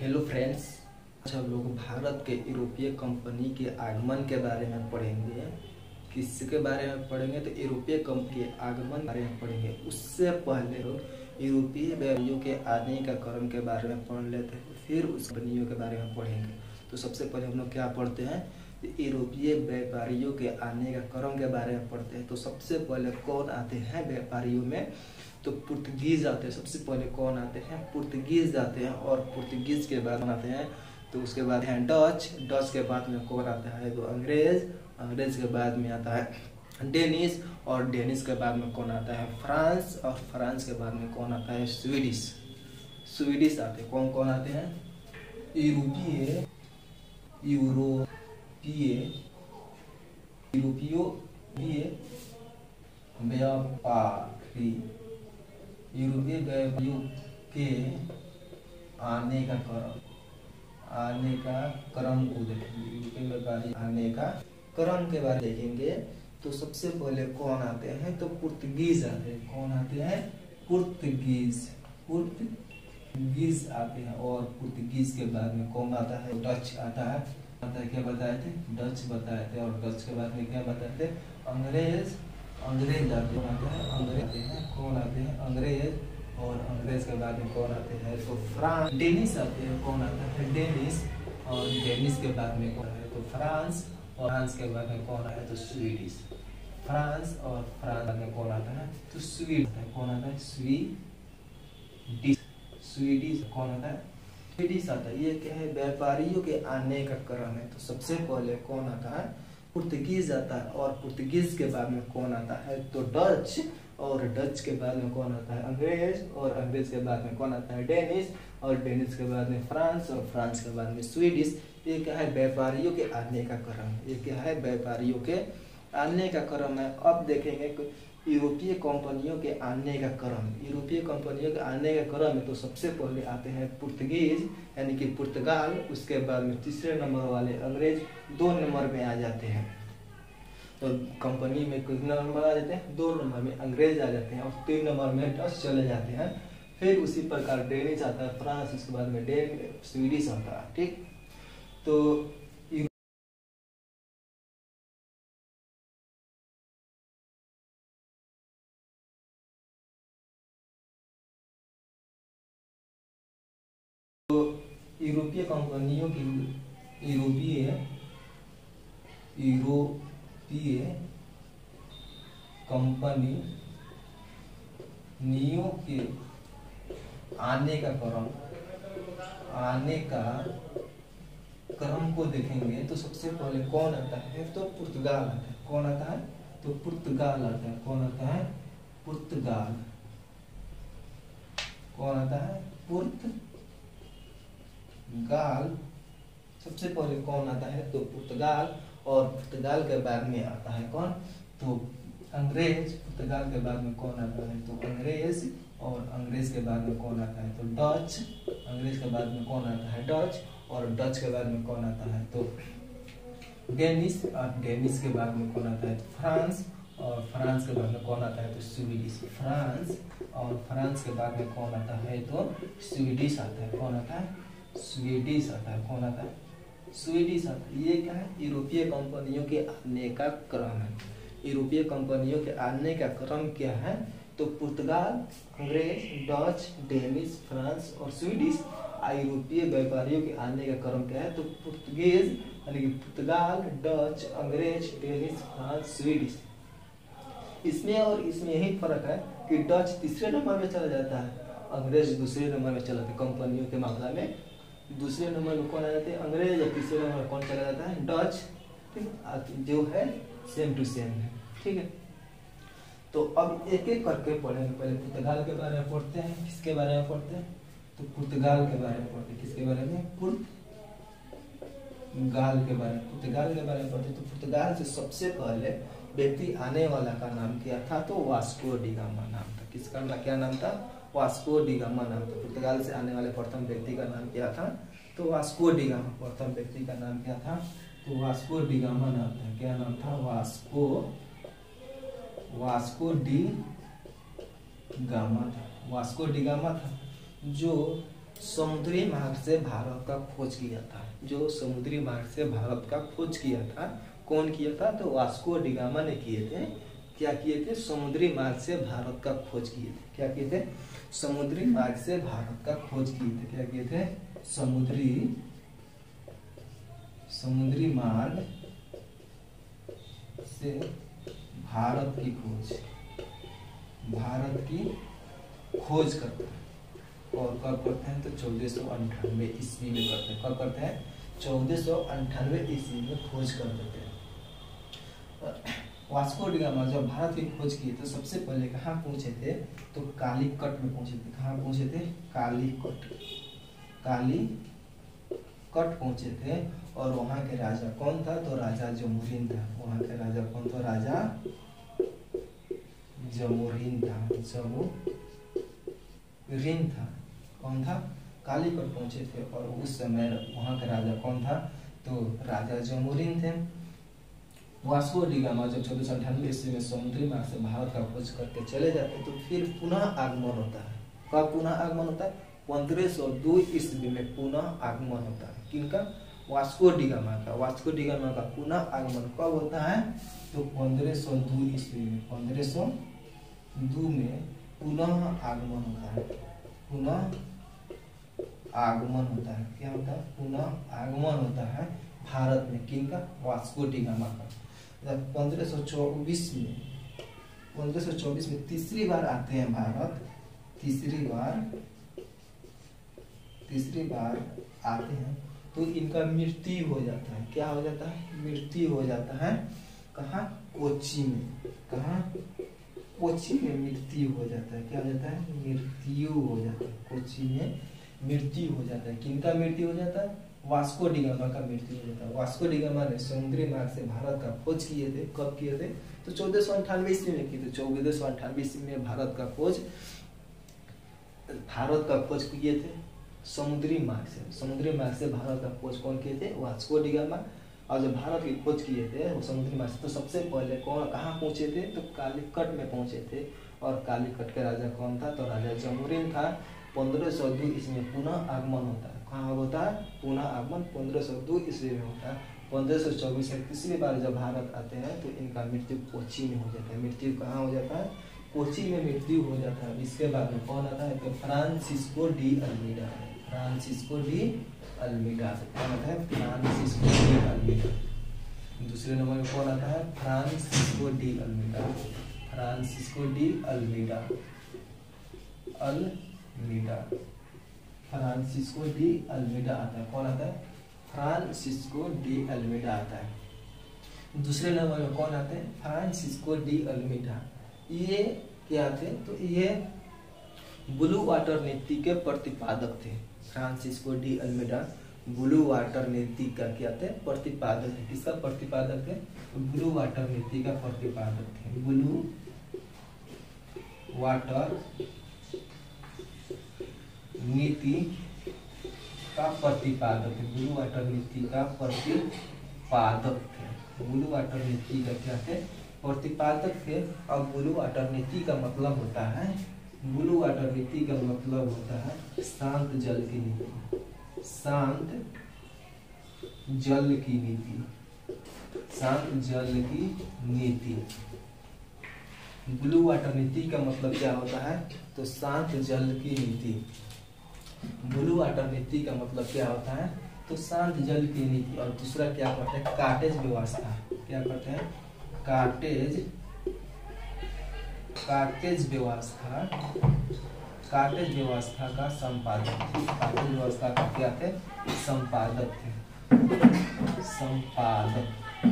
Hello friends, आज हम लोग भारत के यूरोपीय कंपनी के आगमन के बारे में पढ़ेंगे। किसके बारे में पढ़ेंगे तो यूरोपीय कंपनी के आगमन के बारे में पढ़ेंगे। उससे पहले लोग यूरोपीय व्यापारियों के आने का क्रम के बारे में पढ़ लेते हैं, फिर उस कंपनियों के बारे में पढ़ेंगे। तो सबसे पहले हम लोग क्या पढ़ते हैं, यूरोपीय व्यापारियों के आने का क्रम के बारे में पढ़ते हैं। तो सबसे पहले कौन आते हैं व्यापारियों में, तो पुर्तगीज आते हैं। सबसे पहले कौन आते हैं, पुर्तगीज आते हैं। और पुर्तगीज के बाद आते हैं तो उसके बाद है डच। डच के बाद में कौन आता है तो अंग्रेज। अंग्रेज के बाद में आता है डेनिश। और डेनिश के बाद में कौन आता है फ्रांस। और फ्रांस के बाद में कौन आता है स्वीडिश। स्वीडिश आते हैं। कौन कौन आते हैं, यूरोपीय व्यापारी। यूरोपीय व्यापारियों के आने का क्रम को देखेंगे। यूरोपीय व्यापारी आने का क्रम के बारे में देखेंगे। तो सबसे पहले कौन आते हैं तो पुर्तगीज आते हैं। कौन आते हैं, पुर्तगीज आते हैं। और पुर्तगीज के बाद में कौन आता है, डच आता है। क्या बताए थे, डच बताए थे। और डच के बाद में क्या बताए थे, अंग्रेज आते हैं। अंग्रेज आते हैं। कौन आते हैं, अंग्रेज। और अंग्रेज के बाद में कौन आते हैं तो फ्रांस। डेनिश आते हैं। कौन आता है, डेनिश। और डेनिश के बाद में कौन है तो फ्रांस। और फ्रांस के बाद में कौन आता है तो स्वीडिश। फ्रांस और फ्रांस में कौन आता है तो स्वीडिश। कौन आता है, स्वीडिश। कौन आता है, स्वीडिश आता है। ये क्या है, व्यापारियों के आने का क्रम है। तो सबसे पहले कौन आता है, पुर्तगीज आता है। और पुर्तगीज के बाद में कौन आता है तो डच। और डच के बाद में कौन आता है, अंग्रेज। और अंग्रेज के बाद में कौन आता है, डेनिश। और डेनिश के बाद में फ्रांस। और फ्रांस के बाद में स्वीडिश। ये क्या है, व्यापारियों के आने का क्रम। ये क्या है, व्यापारियों के आने का क्रम है। अब देखेंगे यूरोपीय कंपनियों के आने का क्रम। यूरोपीय कंपनियों के आने का क्रम है तो सबसे पहले आते हैं पुर्तगीज यानी कि पुर्तगाल। उसके बाद में तीसरे नंबर वाले अंग्रेज 2 नंबर में आ जाते हैं। तो कंपनी में कितने नंबर आ जाते हैं, 2 नंबर में अंग्रेज आ जाते हैं। और 3 नंबर में डच चले जाते हैं। फिर उसी प्रकार डेनिश आता है, फ्रांस। उसके बाद में स्वीडिश आता है। ठीक, तो यूरोपीय कंपनियों की यूरोपीय कंपनियों के आने का क्रम को देखेंगे। तो सबसे पहले कौन आता है तो पुर्तगाल आता है। कौन आता है तो पुर्तगाल आता है। कौन आता है, पुर्तगाल। कौन आता है, पुर्तगाल। सबसे पहले कौन आता है तो पुर्तगाल। और पुर्तगाल के बाद में आता है कौन तो अंग्रेज। पुर्तगाल के बाद में कौन आता है तो अंग्रेज। और अंग्रेज के बाद में कौन आता है तो डच। अंग्रेज के बाद में कौन आता है, डच। और डच के बाद में कौन आता है तो डेनिश। और डेनिश के बाद में कौन आता है तो फ्रांस। और फ्रांस के बाद में कौन आता है तो स्वीडिश। फ्रांस और फ्रांस के बाद में कौन आता है तो स्वीडिश आता है। कौन आता है, स्वीडिश आता है। कौन आता है, स्वीडिश आता है। ये क्या है, यूरोपीय कंपनियों के आने का क्रम है। यूरोपीय कंपनियों के आने का क्रम क्या है तो पुर्तगाल, अंग्रेज, डच, डेनिश, फ्रांस और स्वीडिश। यूरोपीय व्यापारियों के आने का क्रम क्या है तो पुर्तगीज यानी कि पुर्तगाल, डच, अंग्रेज, डेनिश, फ्रांस, स्वीडिश। इसमें और इसमें यही फर्क है कि डच तीसरे नंबर में चला जाता है, अंग्रेज दूसरे नंबर में चला जाता है। कंपनियों के मामला में दूसरे नंबर में कौन आ जाते हैं, अंग्रेज। और तीसरे नंबर में कौन चला जाता है, डच। ठीक, जो है सेम टू सेम है। ठीक है, तो अब एक एक करके पढ़ेंगे। पहले पुर्तगाल के बारे में पढ़ते हैं। किसके बारे में पढ़ते हैं तो पुर्तगाल के बारे में पढ़ते हैं। किसके बारे में, पुर्तगाल के बारे में। पुर्तगाल के बारे में पढ़ते हैं। तो पुर्तगाल से सबसे पहले व्यक्ति आने वाला का नाम क्या था तो वास्को डी गामा नाम था। किसका क्या नाम था, वास्को डी गामा नाम था। पुर्तगाल से आने वाले प्रथम व्यक्ति का नाम क्या था तो वास्को डी गामा। प्रथम व्यक्ति का नाम क्या था तो वास्को डी गामा नाम था। क्या नाम था, वास्को डी गामा था। वास्को डी गामा था जो समुद्री मार्ग से भारत का खोज किया था। जो समुद्री मार्ग से भारत का खोज किया था, कौन किया था? तो वास्को डिगामा ने किए थे। क्या किए थे? समुद्री मार्ग से भारत का खोज किए थे। क्या किए थे? समुद्री मार्ग से भारत का खोज किए थे। क्या किए थे? समुद्री मार्ग से भारत की खोज करते हैं। और कब करते हैं? तो 1498 ईस्वी में करते हैं। कब करते हैं? 1498 ईस्वी में खोज कर देते हैं। वास्को डिगामा जब भारत की खोज की तो सबसे पहले कहाँ पहुंचे थे? तो कालीकट में पहुंचे थे। कहाँ पहुंचे थे? कालीकट पहुंचे थे। और वहां के राजा कौन था? तो राजा जमुरीन था। वहां के राजा कौन था? राजा जमुरीन था। कौन था? कालीकट पहुंचे थे। और उस समय वहां का राजा कौन था? तो राजा जमुरीन थे। वास्को डिगामा जब 1498 ईस्वी में समुद्री मार्ग से भारत का खोज करके चले जाते तो फिर पुनः आगमन होता है। कब पुनः आगमन होता है? 1502 ईस्वी में पुनः आगमन होता है। किनका? वास्को डिगामा का। वास्को डिगामा का पुनः आगमन कब होता है? तो 1502 ईस्वी में। 1502 में पुनः आगमन होता है। पुनः आगमन होता है। क्या होता है? पुनः आगमन होता है भारत में। किनका? वास्को डिगामा का। 1524 में तीसरी बार आते हैं भारत। तीसरी बार आते हैं तो इनका मृत्यु हो जाता है। क्या हो जाता है? मृत्यु हो जाता है। कहाँ? कोच्चि में। कहाँ? कोच्चि में मृत्यु हो जाता है। क्या हो जाता है? मृत्यु हो जाता है। कोच्चि में मृत्यु हो जाता है। किनका मृत्यु हो जाता है? वास्को डिगामा का मृत्यु हो जाता है। वास्को डिगामा ने समुद्री मार्ग से भारत का खोज किए थे। कब किए थे? तो 1498 ईस्वी में किए थे। 1498 ईस्वी में भारत का खोज किए थे समुद्री मार्ग से भारत का खोज कौन किए थे? Vasco da Gama. और जब भारत की खोज किए थे वो समुद्री मार्ग से, तो सबसे पहले कहाँ पहुंचे थे? तो कालीकट में पहुंचे थे। और कालीकट के राजा कौन था? तो राजा जमुरीन था। 1502 ईस्वी में पुनः आगमन होता है। कहाँ होता है? पुनः आगमन 1502 ईस्वी में होता है। 1524 में तीसरी बार जब भारत आते हैं तो इनका मृत्यु कोच्चि में हो जाता है। मृत्यु कहाँ हो जाता है? कोच्चि में मृत्यु हो जाता है। इसके बाद में कौन आता है? तो फ्रांसिस्को डी अल्मीडा। कौन आता है? Francisco de Almeida. दूसरे नंबर में कौन आता है? Francisco de Almeida. Francisco de Almeida आता है। कौन आता है? फ्रांसिस्को डी अल्मीडा आता है। दूसरे नंबर में कौन आते हैं? Francisco de Almeida. ये क्या थे? तो ये ब्लू वाटर नीति के प्रतिपादक थे। Francisco de Almeida blue water नीति का क्या थे? प्रतिपादक थे। किसका प्रतिपादक थे? ब्लू वाटर नीति का प्रतिपादक थे। ब्लू वाटर नीति का प्रतिपादक थे। ब्लू वाटर नीति का प्रतिपादक थे। ब्लू वाटर नीति का क्या थे? प्रतिपादक थे। अब ब्लू वाटर नीति का मतलब होता है, ब्लू वाटर नीति का मतलब होता है शांत जल की नीति। शांत जल की नीति। ब्लू वाटर नीति का मतलब क्या होता है? तो शांत जल की नीति। ब्लू वाटर नीति का मतलब क्या होता है? तो शांत जल की नीति। और दूसरा क्या करते हैं? कार्टेज व्यवस्था। क्या करते हैं? कार्टेज व्यवस्था का संपादक। कार्टेज व्यवस्था का क्या थे? संपादक थे।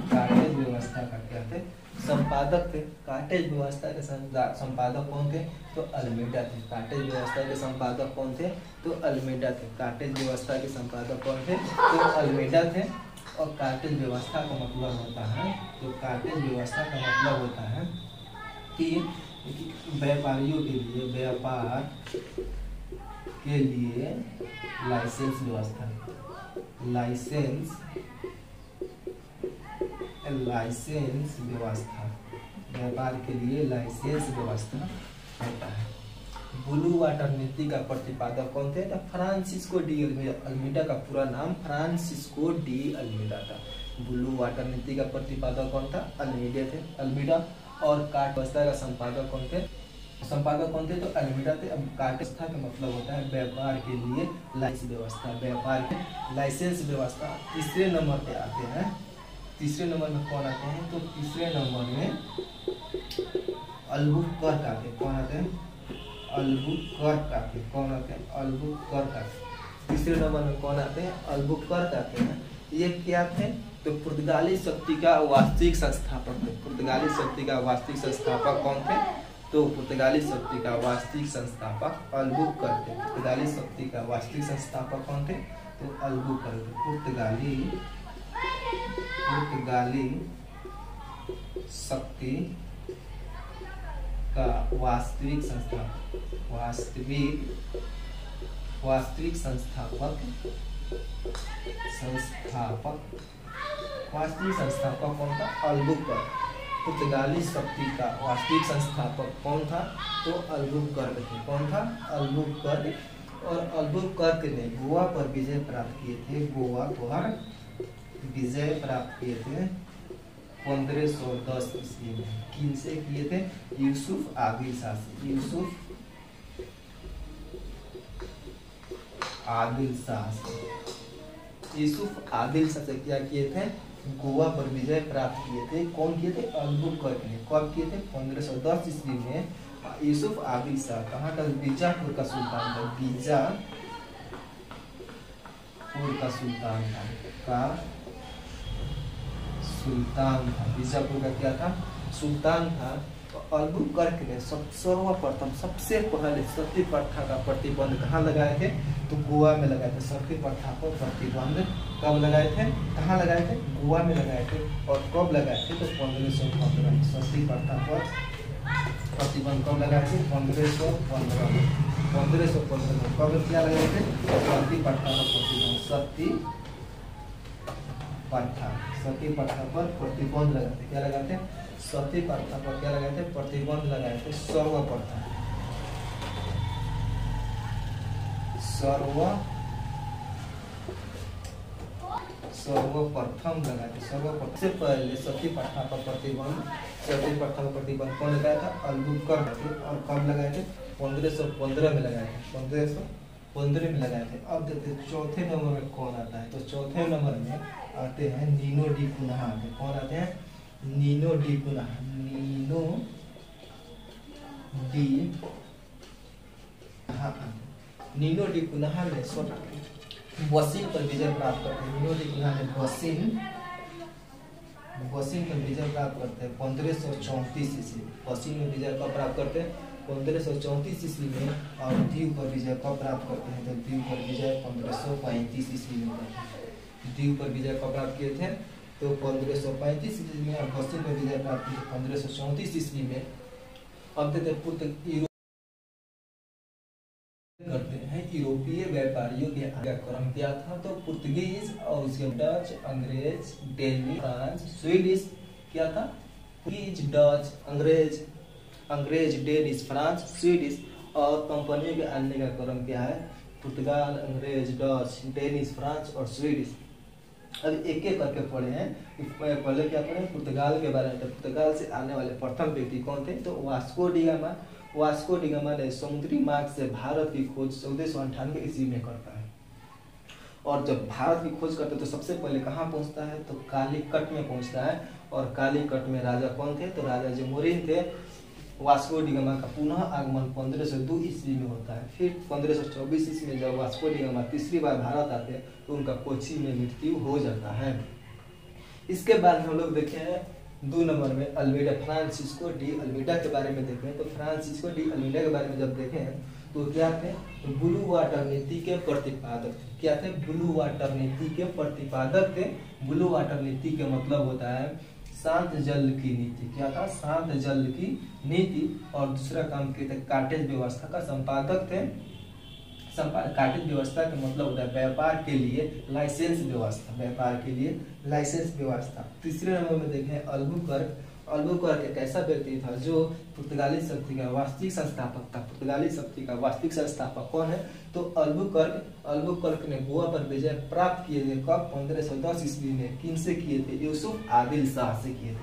कार्टेज व्यवस्था का क्या थे? संपादक थे। कार्टेज व्यवस्था के संपादक कौन थे? तो अल्मीडा थे। कार्टेज व्यवस्था के संपादक कौन थे? तो अल्मीडा थे। कार्टेज व्यवस्था के संपादक कौन थे? तो अल्मीडा थे। और कार्टेज व्यवस्था का मतलब होता है, तो कार्टेज व्यवस्था का मतलब होता है कि व्यापारियों के लिए, व्यापार के लिए लाइसेंस व्यवस्था। व्यापार के लिए लाइसेंस व्यवस्था होता है। ब्लू वाटर नीति का प्रतिपादक कौन थे? तो फ्रांसिस्को डी अल्मीडा का पूरा नाम फ्रांसिस्को डी अल्मीडा था। ब्लू वाटर नीति का प्रतिपादक कौन था? अल्मीडा। और कार्ट व्यवस्था का संपादक कौन थे? तो अल्मीडा थे। अब कार्ट व्यवस्था का मतलब होता है व्यापार के लिए लाइसेंस व्यवस्था, व्यापार के लाइसेंस व्यवस्था। तीसरे नंबर पे आते हैं। तीसरे नंबर में कौन आते हैं? तो तीसरे नंबर में अल्बुकर्क आते हैं। कौन आते हैं? अल्बुकर्क आते हैं। कौन आते हैं? अल्बुकर्क आते हैं। तीसरे नंबर में कौन आते हैं? अल्बुकर्क आते हैं। ये क्या थे? तो पुर्तगाली शक्ति का वास्तविक संस्थापक थे। पुर्तगाली शक्ति का वास्तविक संस्थापक कौन थे? तो पुर्तगाली शक्ति का वास्तविक संस्थापक अल्बुकर्क थे। पुर्तगाली शक्ति का वास्तविक संस्थापक कौन थे? तो अल्बुकर्क। पुर्तगाली शक्ति का वास्तविक संस्थापक वास्तविक संस्थापक कौन था? अल्बुकर्क। पुर्तगाली शक्ति का वास्तविक संस्थापक कौन था? तो अल्बुकर्क थे। कौन था? अल्बुकर्क। और अल्बुकर्क ने गोवा पर विजय प्राप्त किए थे। गोवा पर विजय प्राप्त किए थे 1510 ईस्वी में। किनसे किए थे? यूसुफ आदिल शाह से। यूसुफ आदिल शाह से क्या किए थे? गोवा पर विजय प्राप्त किए थे। कौन किए थे? अल्बुकर्क ने। कब किए थे? 1510 ईस्वी में। यूसुफ आदिल शाह कहाँ का? बीजापुर का सुल्तान था। बीजापुर का सुल्तान था। बीजापुर का क्या था? सुल्तान था। तो अल्बुकर्क ने सर्वप्रथम सबसे पहले सती प्रथा का प्रतिबंध कहाँ लगाए थे? तो गोवा में लगाए थे। सती प्रथा पर प्रतिबंध कब लगाए थे? कहाँ लगाए थे? गोवा में लगाए थे। और कब लगाए थे? तो 1515। सती प्रथा पर प्रतिबंध कब लगाए थे? 1515 में। 1515 में कब क्या लगाए थे? सती प्रथा पर प्रतिबंध। सती प्रथा पर प्रतिबंध लगाते। क्या लगाते? सती प्रथा पर क्या लगाए थे? प्रतिबंध लगाए थे। सर्वप्रथम लगाए थे। सर्वप्रथम से पहले सती प्रथा पर प्रतिबंध कौन लगाया था? अल्बुकर्क थे। और कब लगाए थे? 1515 में लगाए थे। 1515 में लगाए थे। अब देखते चौथे नंबर में कौन आता है? तो चौथे नंबर में आते हैं नीनो डी कुन्हा आते। कौन आते हैं? Nuno da Cunha. Nuno da Cunha ने वसीन पर विजय प्राप्त करते हैं। नीनो डी कुन्हा ने वसीन पर विजय प्राप्त करते हैं 1534 ईस्वी। वसीन में विजय कब प्राप्त करते हैं? 1534 ईस्वी में। और दीव पर विजय कब प्राप्त करते हैं? तो दीव पर विजय 1535 ईस्वी में करते हैं। दीव पर विजय कब प्राप्त किए थे? तो 1535 ईस्वी में। और वसीन पर विजय प्राप्त किए 1534 ईस्वी में। अब देखते करते हैं यूरोपीय व्यापारियों के आगे क्रम क्या था? तो पुर्तगीज और उसके डच, अंग्रेज, डेनिश, फ्रांस, स्वीडिश। क्या था? पुर्तगीज, डच, अंग्रेज, डेनिश, फ्रांस, स्वीडिश। और कंपनियों के आने का क्रम क्या है? पुर्तगाल, अंग्रेज, डच, डेनिश, फ्रांस और स्वीडिश। अब एक एक करके पढ़े हैं। पहले क्या पढ़े? पुर्तगाल के बारे में। तो पुर्तगाल से आने वाले प्रथम व्यक्ति कौन थे? तो वास्को डी गामा ने समुद्री मार्ग से भारत की खोज 1498 ईस्वी में करता है। और जब भारत की खोज करते तो सबसे पहले कहाँ पहुँचता है? तो कालीकट में पहुँचता है। और कालीकट में राजा कौन थे? तो राजा जमोरिन थे। वास्को डी गामा का पुनः आगमन 1502 ईस्वी में होता है। फिर 1524 ईस्वी में जब वास्को डी गामा तीसरी बार भारत आते हैं तो उनका कोची में मृत्यु हो जाता है। इसके बाद हम लोग देखे हैं 2 नंबर में अल्मीडा, फ्रांसिस्को डी अल्मीडा के बारे में देखें। तो फ्रांसिस्को डी अल्मीडा के बारे में जब देखें तो क्या थे? तो ब्लू वाटर नीति के प्रतिपादक थे। क्या थे? ब्लू वाटर नीति के प्रतिपादक थे। ब्लू वाटर नीति का मतलब होता है शांत जल की नीति। क्या था? शांत जल की नीति। और दूसरा काम किए थे कार्टेज व्यवस्था का संपादक थे। कार्टेज व्यवस्था का मतलब होता है व्यापार के लिए लाइसेंस व्यवस्था। तीसरे नंबर में देखें अल्बुकर्क एक ऐसा व्यक्ति था जो पुर्तगाली शक्ति का वास्तविक संस्थापक था। पुर्तगाली शक्ति का वास्तविक संस्थापक कौन है? तो अल्बुकर्क ने गोवा पर विजय प्राप्त किए थे। कब? 1510 ईस्वी में। किन से किए थे? यूसुफ आदिल शाह से किए थे।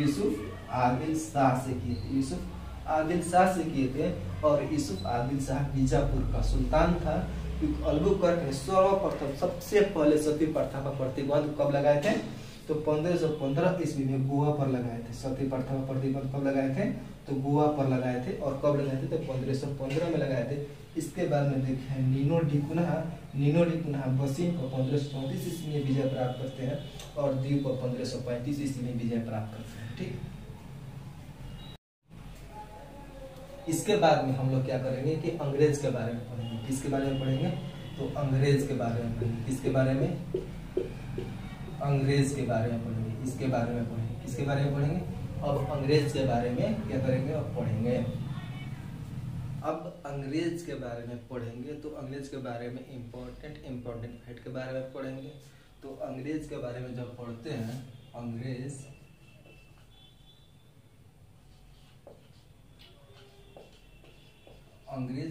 यूसुफ आदिल शाह से किए थे। यूसुफ आदिल शाह से किए थे। और यूसुफ आदिल शाह बीजापुर का सुल्तान था। अल्बुकर्क ने सर्वप्रथम सबसे पहले सती प्रथा पर प्रतिबंध कब लगाए थे? तो 1515 ईस्वी में गोवा पर लगाए थे। सती प्रथा पर प्रतिबंध कब लगाए थे? तो गोवा पर लगाए थे। और कब लगाए थे? तो 1515 में लगाए थे। इसके बाद में देखें नीनो डी कुन्हा बसीम को 1534 ईस्वी में विजय प्राप्त करते हैं और द्वीप को 1535 ईस्वी में विजय प्राप्त करते हैं। ठीक, इसके बाद में हम लोग क्या करेंगे कि अंग्रेज के बारे में पढ़ेंगे। किसके बारे में पढ़ेंगे? तो अंग्रेज के बारे में पढ़ेंगे। किसके बारे में? अंग्रेज के बारे में पढ़ेंगे। इसके बारे में पढ़ेंगे। किसके बारे में पढ़ेंगे? अब अंग्रेज के बारे में क्या करेंगे? अब पढ़ेंगे। अब अंग्रेज के बारे में पढ़ेंगे तो अंग्रेज के बारे में इम्पोर्टेंट फैक्ट के बारे में पढ़ेंगे। तो अंग्रेज के बारे में जब पढ़ते हैं, अंग्रेज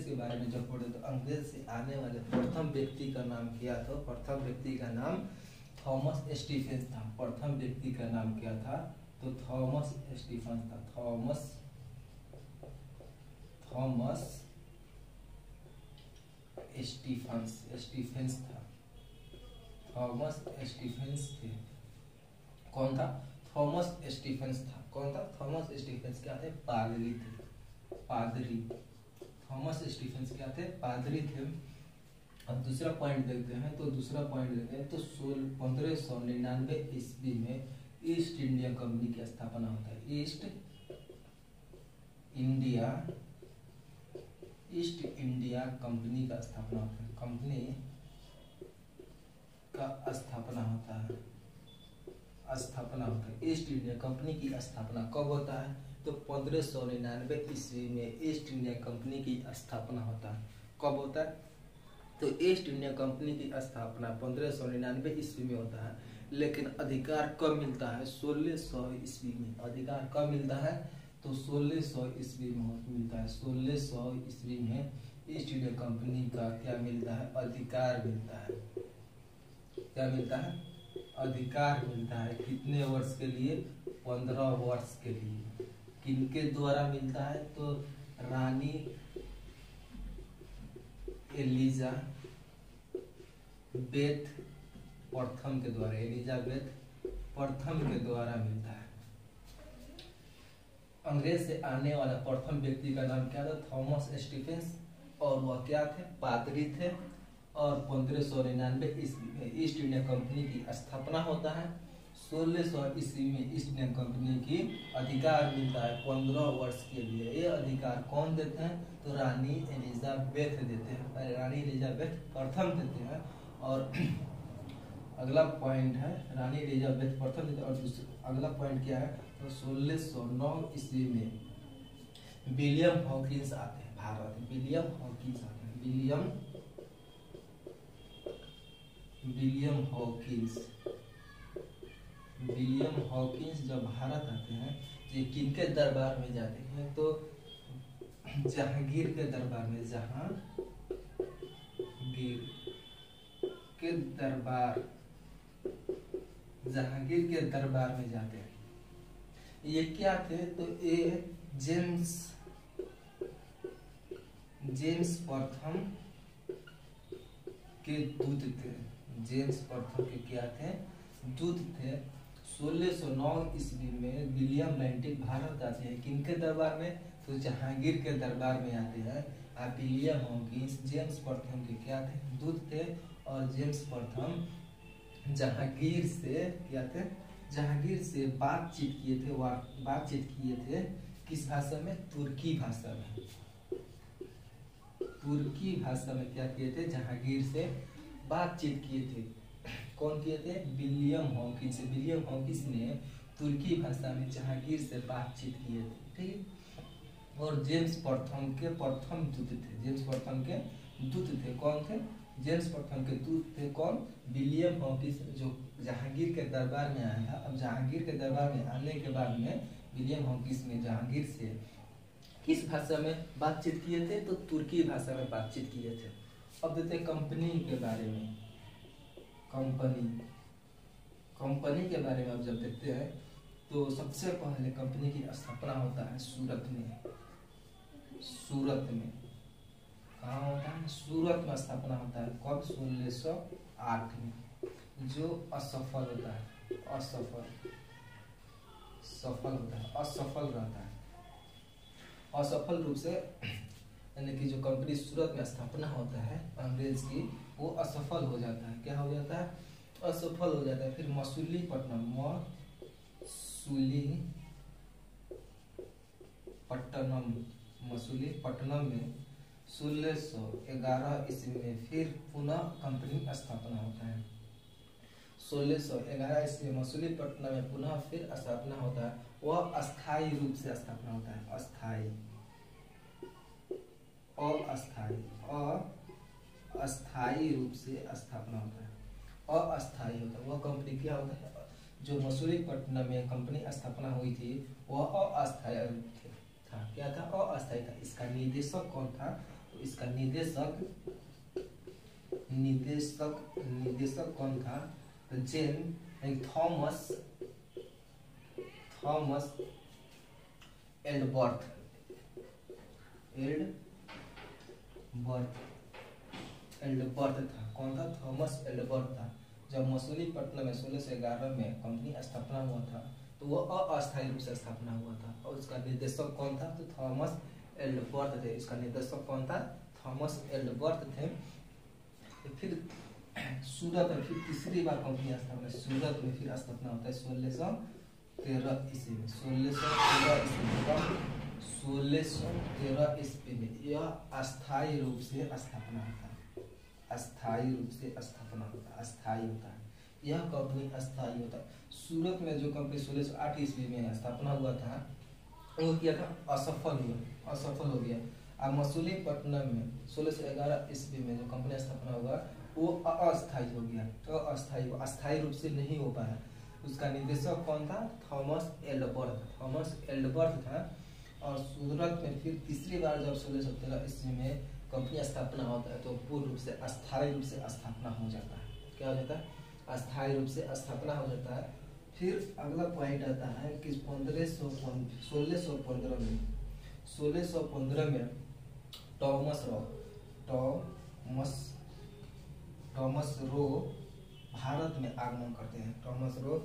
के बारे में जब पढ़े तो अंग्रेज से आने वाले प्रथम व्यक्ति का नाम क्या था? प्रथम व्यक्ति का नाम थॉमस स्टीफेंस था। प्रथम व्यक्ति का नाम क्या था? तो थॉमस स्टीफेंस था। थॉमस स्टीफेंस था। थॉमस स्टीफेंस थे। कौन था? थॉमस स्टीफेंस था। कौन था? थॉमस स्टीफेंस क्या थे? पादरी थे। पादरी। थॉमस स्टीफेंस क्या थे? पादरी थे। अब दूसरा पॉइंट देखते हैं। तो 1599 ईस्वी में ईस्ट इंडिया कंपनी की स्थापना होता है। ईस्ट इंडिया कंपनी का स्थापना होता है। कंपनी का स्थापना होता है। ईस्ट इंडिया कंपनी की स्थापना कब होता है? तो 1599 ईस्वी में ईस्ट इंडिया कंपनी की स्थापना होता है। कब होता है? तो ईस्ट इंडिया कंपनी की स्थापना 1599 ईस्वी में होता है, लेकिन अधिकार कब मिलता है? 1600 ईस्वी में। अधिकार कब मिलता है? तो 1600 ईस्वी में मिलता है। 1600 ईस्वी में ईस्ट इंडिया कंपनी का क्या मिलता है? अधिकार मिलता है। क्या मिलता है? अधिकार मिलता है। कितने वर्ष के लिए? 15 वर्ष के लिए। किनके द्वारा मिलता है? तो रानी एलिजाबेथ प्रथम के द्वारा। एलिजाबेथ प्रथम के द्वारा मिलता है। अंग्रेज से आने वाला प्रथम व्यक्ति का नाम क्या था? Thomas Stephens. और वह क्या थे? पादरी थे। और 1599 ईस्वी में ईस्ट इंडिया कंपनी की स्थापना होता है। 1600 ईस्वी में ईस्ट इंडिया कंपनी की अधिकार मिलता है 15 वर्ष के लिए। ये अधिकार कौन देते हैं? तो रानी एलिजाबेथ देते हैं। रानी एलिजाबेथ प्रथम देते हैं। और अगला पॉइंट है रानी एलिजाबेथ प्रथम देते हैं। और अगला पॉइंट क्या है? तो 1609 ईस्वी में विलियम हॉकिंस आते हैं भारत। विलियम हॉकिंस आते हैं। विलियम हॉकिंस जब भारत आते हैं तो ये किनके दरबार में जाते हैं? तो जहांगीर के दरबार में। जहांगीर के दरबार में जाते हैं। ये क्या थे? तो ये जेम्स प्रथम के दूत थे। जेम्स प्रथम के क्या थे? दूत थे। 1609 ईस्वी में विलियम बेंटिक भारत आते हैं। किनके दरबार में? तो जहांगीर के दरबार में आते हैं। विलियम हॉकिंस जेम्स प्रथम के क्या थे? दूत थे। और जेम्स प्रथम जहांगीर से क्या थे? जहांगीर से बातचीत किए थे। किस भाषा में? तुर्की भाषा में। तुर्की भाषा में क्या किए थे? जहांगीर से बातचीत किए थे। कौन किए थे? William Hawkins. विलियम हॉकिंस ने तुर्की भाषा में जहांगीर से बातचीत किए थे। ठीक। और जेम्स प्रथम के प्रथम दूत थे। जेम्स प्रथम के दूत थे। कौन थे? जेम्स प्रथम के दूत थे कौन? विलियम हॉकिंस, जो जहांगीर के दरबार में आया था। अब जहांगीर के दरबार में आने के बाद में विलियम हॉकिंस ने जहांगीर से किस भाषा में बातचीत किए थे? तो तुर्की भाषा में बातचीत किए थे। अब देखते हैं कंपनी के बारे में। कंपनी के बारे में अब जब देखते हैं तो सबसे पहले कंपनी की स्थापना होता है सूरत में। कहाँ होता है? सूरत में स्थापना होता है। कब? 1608 में, जो असफल होता है, असफल रहता है। असफल रूप से, यानी कि जो कंपनी सूरत में स्थापना होता है अंग्रेज की, वो असफल हो जाता है। क्या हो जाता है? असफल हो जाता है। फिर मसूलीपट्टनम में 1611 ईस्वी में फिर पुनः कंपनी स्थापना होता है। 1611 ईस्वी में मसूलीपट्टनम में पुनः फिर स्थापना होता है। वह अस्थायी रूप से स्थापना होता है। अस्थायी रूप से स्थापना होता है। अस्थायी होता है वह कंपनी। क्या होता है? जो मसूलीपट्टनम में कंपनी स्थापना हुई थी वह अस्थायी था। क्या था? अस्थायी था। इसका निदेशक कौन था? तो इसका निदेशक कौन था? तो थॉमस एल्डबर्ट था। कौन था? थॉमस एल्डबर्ट था। जब मसूलीपट्टनम में 1611 में कंपनी स्थापना हुआ था तो वह अस्थायी रूप से स्थापना हुआ था। और उसका निर्देशक कौन था? तो थॉमस एल्डबर्ट थे। इसका निर्देशक कौन था? थॉमस एल्डबर्ट थे। फिर सूरत में फिर तीसरी बार कंपनी स्थापना, सूरत में फिर स्थापना होता है 1613 ईस्वी में। 1613 ईस्वी में यह अस्थायी रूप से स्थापना होता है। अस्थायी होता है। यह कंपनी अस्थायी होता है। सूरत में जो कंपनी 1608 ईस्वी में स्थापना हुआ था वो किया था, असफल हो गया। अब मसूलीपट्टनम में 1611 ईस्वी में जो कंपनी स्थापना हुआ वो अस्थायी हो गया। तो अस्थायी रूप से नहीं हो पाया। उसका निदेशक कौन था? थॉमस एल्डबर्ट था। और सूरत में फिर तीसरी बार जब 1613 ईस्वी में कंपनी स्थापना होता है तो पूर्ण रूप से अस्थायी रूप से स्थापना हो जाता है। क्या हो जाता है? अस्थायी रूप से स्थापना हो जाता है। फिर अगला पॉइंट आता है कि 1615 में टॉमस रो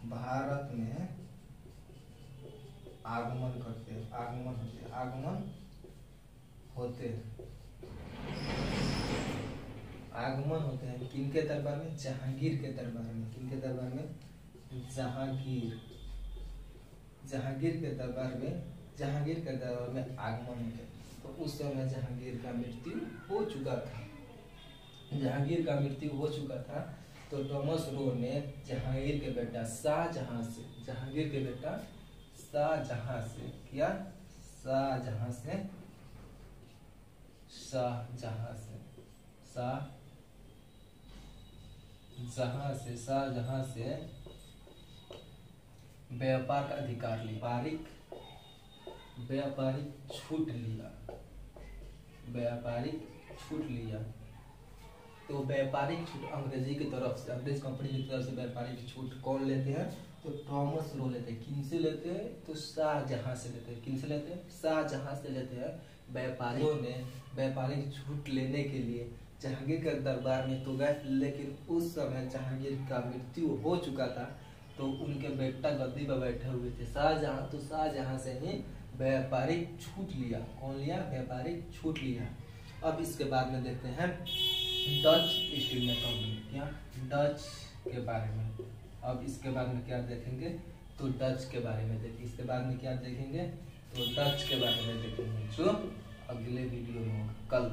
भारत में आगमन करते हैं। आगमन होते हैं किनके दरबार में? जहांगीर के दरबार में। किनके दरबार में? जहांगीर के दरबार में आगमन होते। तो उस समय जहांगीर का मृत्यु हो चुका था। तो टॉमस रो ने जहांगीर के बेटा शाहजहां से व्यापार का अधिकार लिया। व्यापारिक छूट लिया। तो व्यापारिक छूट अंग्रेज कंपनी की तरफ से व्यापारिक छूट कौन लेते हैं? तो टॉमस रो लेते हैं। किनसे लेते हैं? तो शाहजहां से लेते हैं। किनसे लेते हैं? शाहजहां से लेते हैं। व्यापारियों ने व्यापारिक छूट लेने के लिए जहांगीर के दरबार में तो गए, लेकिन उस समय जहांगीर का मृत्यु हो चुका था। तो उनके बेटा गद्दी पर बैठे हुए थे शाहजहां से ही व्यापारिक छूट लिया। कौन लिया? व्यापारिक छूट लिया। अब इसके बाद में देखते हैं डच ईस्ट इंडिया कंपनी। क्या? डच के बारे में। अब इसके बाद में क्या देखेंगे? तो डच के बारे में देखेंगे। इसके बाद में क्या देखेंगे? तो डच के बारे में देखेंगे जो अगले वीडियो में होगा कल।